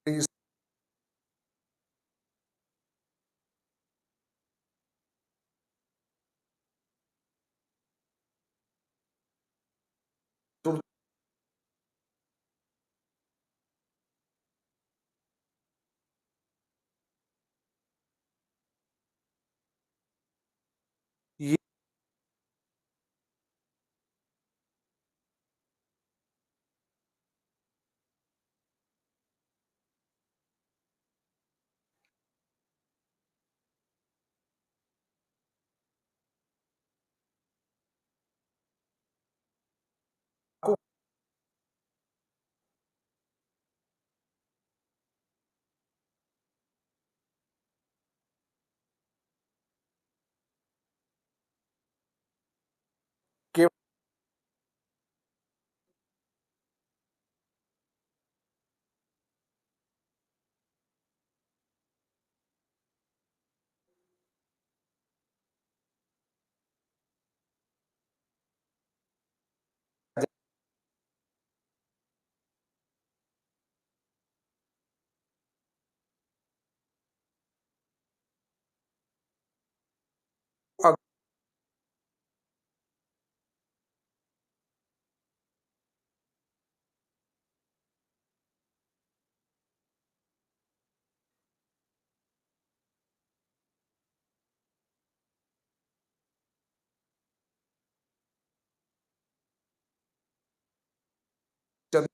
इस ये आपको केवल चंद्र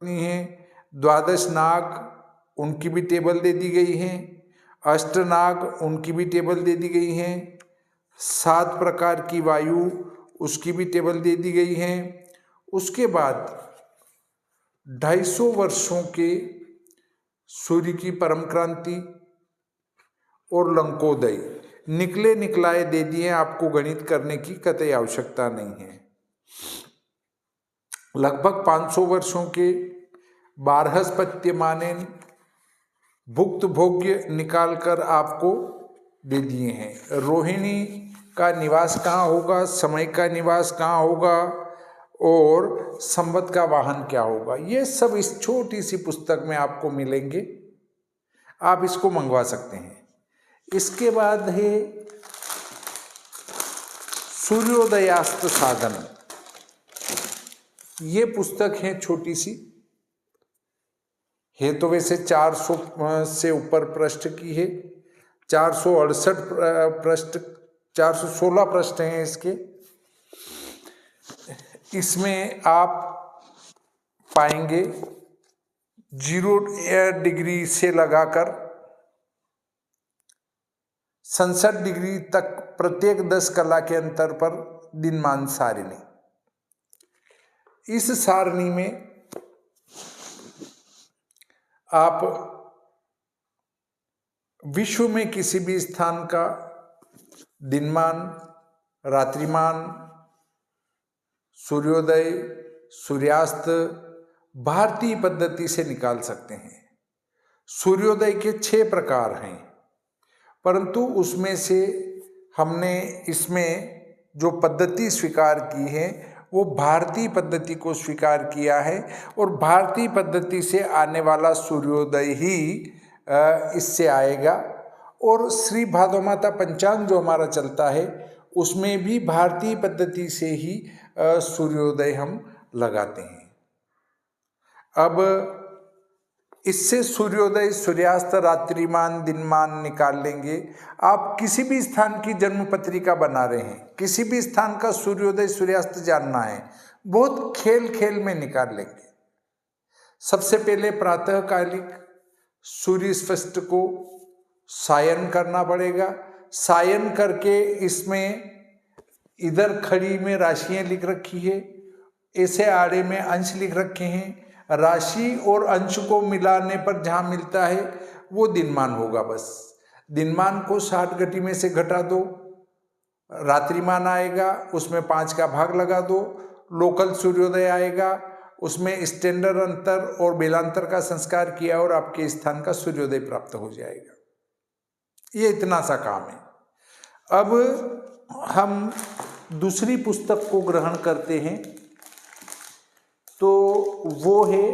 है, द्वादश नाग उनकी भी टेबल दे दी गई है, अष्टनाग उनकी भी टेबल दे दी गई है, 7 प्रकार की वायु उसकी भी टेबल दे दी गई है। उसके बाद 250 वर्षों के सूर्य की परम क्रांति और लंकोदय निकले निकलाए दे दिए, आपको गणित करने की कतई आवश्यकता नहीं है। लगभग 500 वर्षों के बारहस्पत्यमानेन भुक्त भोग्य निकालकर आपको दे दिए हैं। रोहिणी का निवास कहाँ होगा, समय का निवास कहाँ होगा और संवत का वाहन क्या होगा, ये सब इस छोटी सी पुस्तक में आपको मिलेंगे। आप इसको मंगवा सकते हैं। इसके बाद है सूर्योदयास्त साधन। ये पुस्तक है छोटी सी, है तो वैसे 400 से ऊपर पृष्ठ की है, 468 पृष्ठ, 416 पृष्ठ हैं इसके। इसमें आप पाएंगे 0 डिग्री से लगाकर 67 डिग्री तक प्रत्येक 10 कला के अंतर पर दिनमान सारिणी। इस सारणी में आप विश्व में किसी भी स्थान का दिनमान, रात्रिमान, सूर्योदय, सूर्यास्त भारतीय पद्धति से निकाल सकते हैं। सूर्योदय के 6 प्रकार हैं, परंतु उसमें से हमने इसमें जो पद्धति स्वीकार की है वो भारतीय पद्धति को स्वीकार किया है, और भारतीय पद्धति से आने वाला सूर्योदय ही इससे आएगा। और श्री भादो माता पंचांग जो हमारा चलता है उसमें भी भारतीय पद्धति से ही सूर्योदय हम लगाते हैं। अब इससे सूर्योदय, सूर्यास्त, रात्रिमान, दिनमान निकाल लेंगे। आप किसी भी स्थान की जन्म पत्रिका बना रहे हैं, किसी भी स्थान का सूर्योदय सूर्यास्त जानना है, बहुत खेल खेल में निकाल लेंगे। सबसे पहले प्रातःकालिक सूर्य स्पष्ट को सायन करना पड़ेगा। सायन करके इसमें इधर खड़ी में राशियां लिख रखी है, ऐसे आड़े में अंश लिख रखे हैं। राशि और अंश को मिलाने पर जहाँ मिलता है वो दिनमान होगा। बस दिनमान को 60 घटी में से घटा दो, रात्रिमान आएगा, उसमें 5 का भाग लगा दो, लोकल सूर्योदय आएगा, उसमें स्टैंडर्ड अंतर और बेलांतर का संस्कार किया और आपके स्थान का सूर्योदय प्राप्त हो जाएगा। ये इतना सा काम है। अब हम दूसरी पुस्तक को ग्रहण करते हैं, तो वो है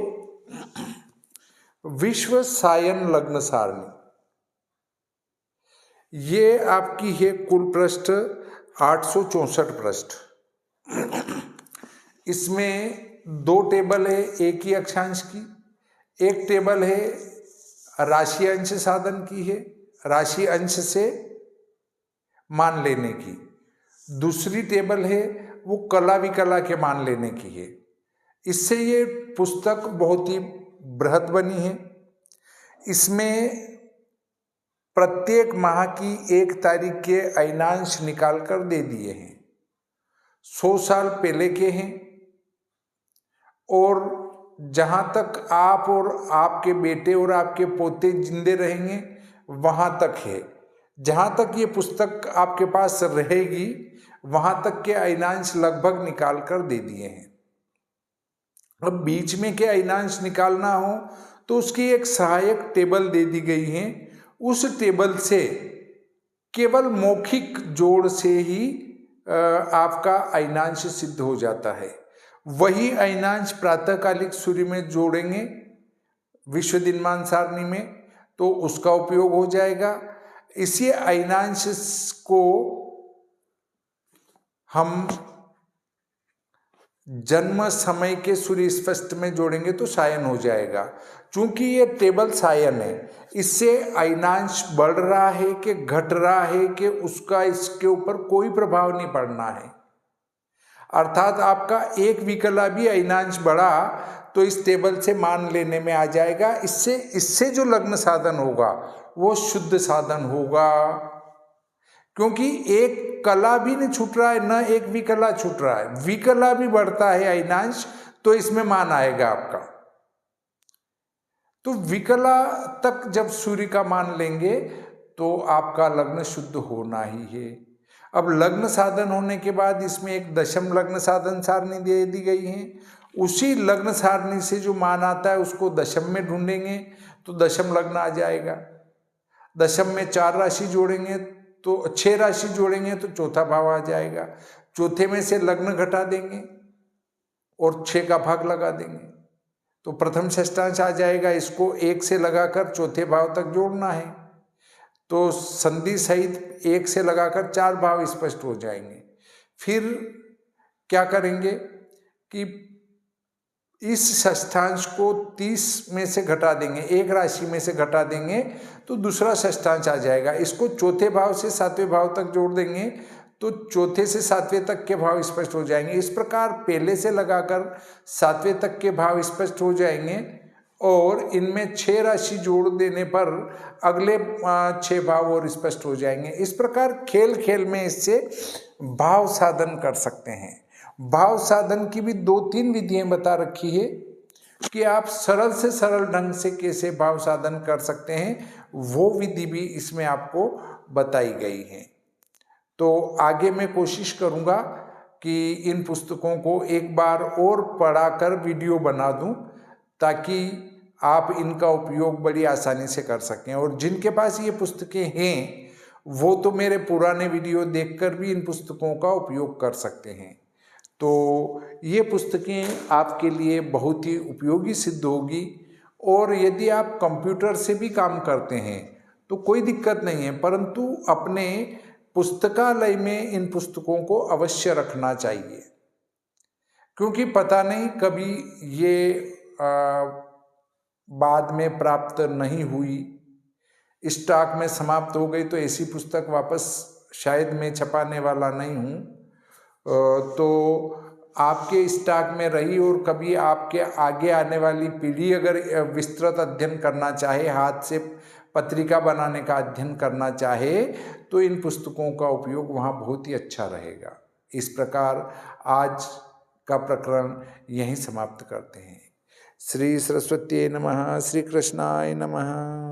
विश्व सायन लग्न सारणी। ये आपकी है कुल पृष्ठ 864 पृष्ठ। इसमें 2 टेबल है एक ही अक्षांश की, एक टेबल है राशि अंश साधन की है, राशि अंश से मान लेने की, दूसरी टेबल है वो कला विकला के मान लेने की है। इससे ये पुस्तक बहुत ही बृहद बनी है। इसमें प्रत्येक माह की 1 तारीख के अयनांश निकाल कर दे दिए हैं। 100 साल पहले के हैं और जहाँ तक आप और आपके बेटे और आपके पोते जिंदे रहेंगे वहाँ तक है। जहाँ तक ये पुस्तक आपके पास रहेगी वहाँ तक के अयनांश लगभग निकाल कर दे दिए हैं। अब बीच में के अयनांश निकालना हो तो उसकी एक सहायक टेबल दे दी गई है। उस टेबल से केवल मौखिक जोड़ से ही आपका अयनांश सिद्ध हो जाता है। वही अयनांश प्रातःकालिक सूर्य में जोड़ेंगे विश्व दिनमान सारणी में तो उसका उपयोग हो जाएगा। इसी अयनांश को हम जन्म समय के सूर्य स्पष्ट में जोड़ेंगे तो सायन हो जाएगा। चूंकि ये टेबल सायन है, इससे अयनांश बढ़ रहा है कि घट रहा है कि उसका इसके ऊपर कोई प्रभाव नहीं पड़ना है। अर्थात आपका एक विकला भी अयनांश बढ़ा तो इस टेबल से मान लेने में आ जाएगा। इससे जो लग्न साधन होगा वो शुद्ध साधन होगा, क्योंकि एक कला भी नहीं छूट रहा है न एक विकला छूट रहा है। विकला भी बढ़ता है अयनांश तो इसमें मान आएगा आपका। तो विकला तक जब सूर्य का मान लेंगे तो आपका लग्न शुद्ध होना ही है। अब लग्न साधन होने के बाद इसमें एक दशम लग्न साधन सारणी दे दी गई है। उसी लग्न सारणी से जो मान आता है उसको दशम में ढूंढेंगे तो दशम लग्न आ जाएगा। दशम में 4 राशि जोड़ेंगे तो 6 राशि जोड़ेंगे तो चौथा भाव आ जाएगा। चौथे में से लग्न घटा देंगे और 6 का भाग लगा देंगे तो प्रथम षष्ठांश आ जाएगा। इसको 1 से लगाकर चौथे भाव तक जोड़ना है तो संधि सहित 1 से लगाकर 4 भाव स्पष्ट हो जाएंगे। फिर क्या करेंगे कि इस षष्ठांश को 30 में से घटा देंगे, एक राशि में से घटा देंगे तो दूसरा षष्ठांश आ जाएगा। इसको चौथे भाव से 7वें भाव तक जोड़ देंगे तो चौथे से 7वें तक के भाव स्पष्ट हो जाएंगे। इस प्रकार पहले से लगाकर 7वें तक के भाव स्पष्ट हो जाएंगे और इनमें 6 राशि जोड़ देने पर अगले 6 भाव और स्पष्ट हो जाएंगे। इस प्रकार खेल खेल में इससे भाव साधन कर सकते हैं। भाव साधन की भी 2-3 विधियां बता रखी है कि आप सरल से सरल ढंग से कैसे भाव साधन कर सकते हैं, वो विधि भी इसमें आपको बताई गई है। तो आगे मैं कोशिश करूँगा कि इन पुस्तकों को एक बार और पढ़ाकर वीडियो बना दूं ताकि आप इनका उपयोग बड़ी आसानी से कर सकें। और जिनके पास ये पुस्तकें हैं वो तो मेरे पुराने वीडियो देखकर भी इन पुस्तकों का उपयोग कर सकते हैं। तो ये पुस्तकें आपके लिए बहुत ही उपयोगी सिद्ध होगी। और यदि आप कंप्यूटर से भी काम करते हैं तो कोई दिक्कत नहीं है, परंतु अपने पुस्तकालय में इन पुस्तकों को अवश्य रखना चाहिए, क्योंकि पता नहीं कभी ये बाद में प्राप्त नहीं हुई, स्टॉक में समाप्त हो गई तो ऐसी पुस्तक वापस शायद मैं छपाने वाला नहीं हूँ। तो आपके स्टॉक में रही और कभी आपके आगे आने वाली पीढ़ी अगर विस्तृत अध्ययन करना चाहे, हाथ से पत्रिका बनाने का अध्ययन करना चाहे, तो इन पुस्तकों का उपयोग वहाँ बहुत ही अच्छा रहेगा। इस प्रकार आज का प्रकरण यहीं समाप्त करते हैं। श्री सरस्वती नमः। श्री कृष्णाय नमः।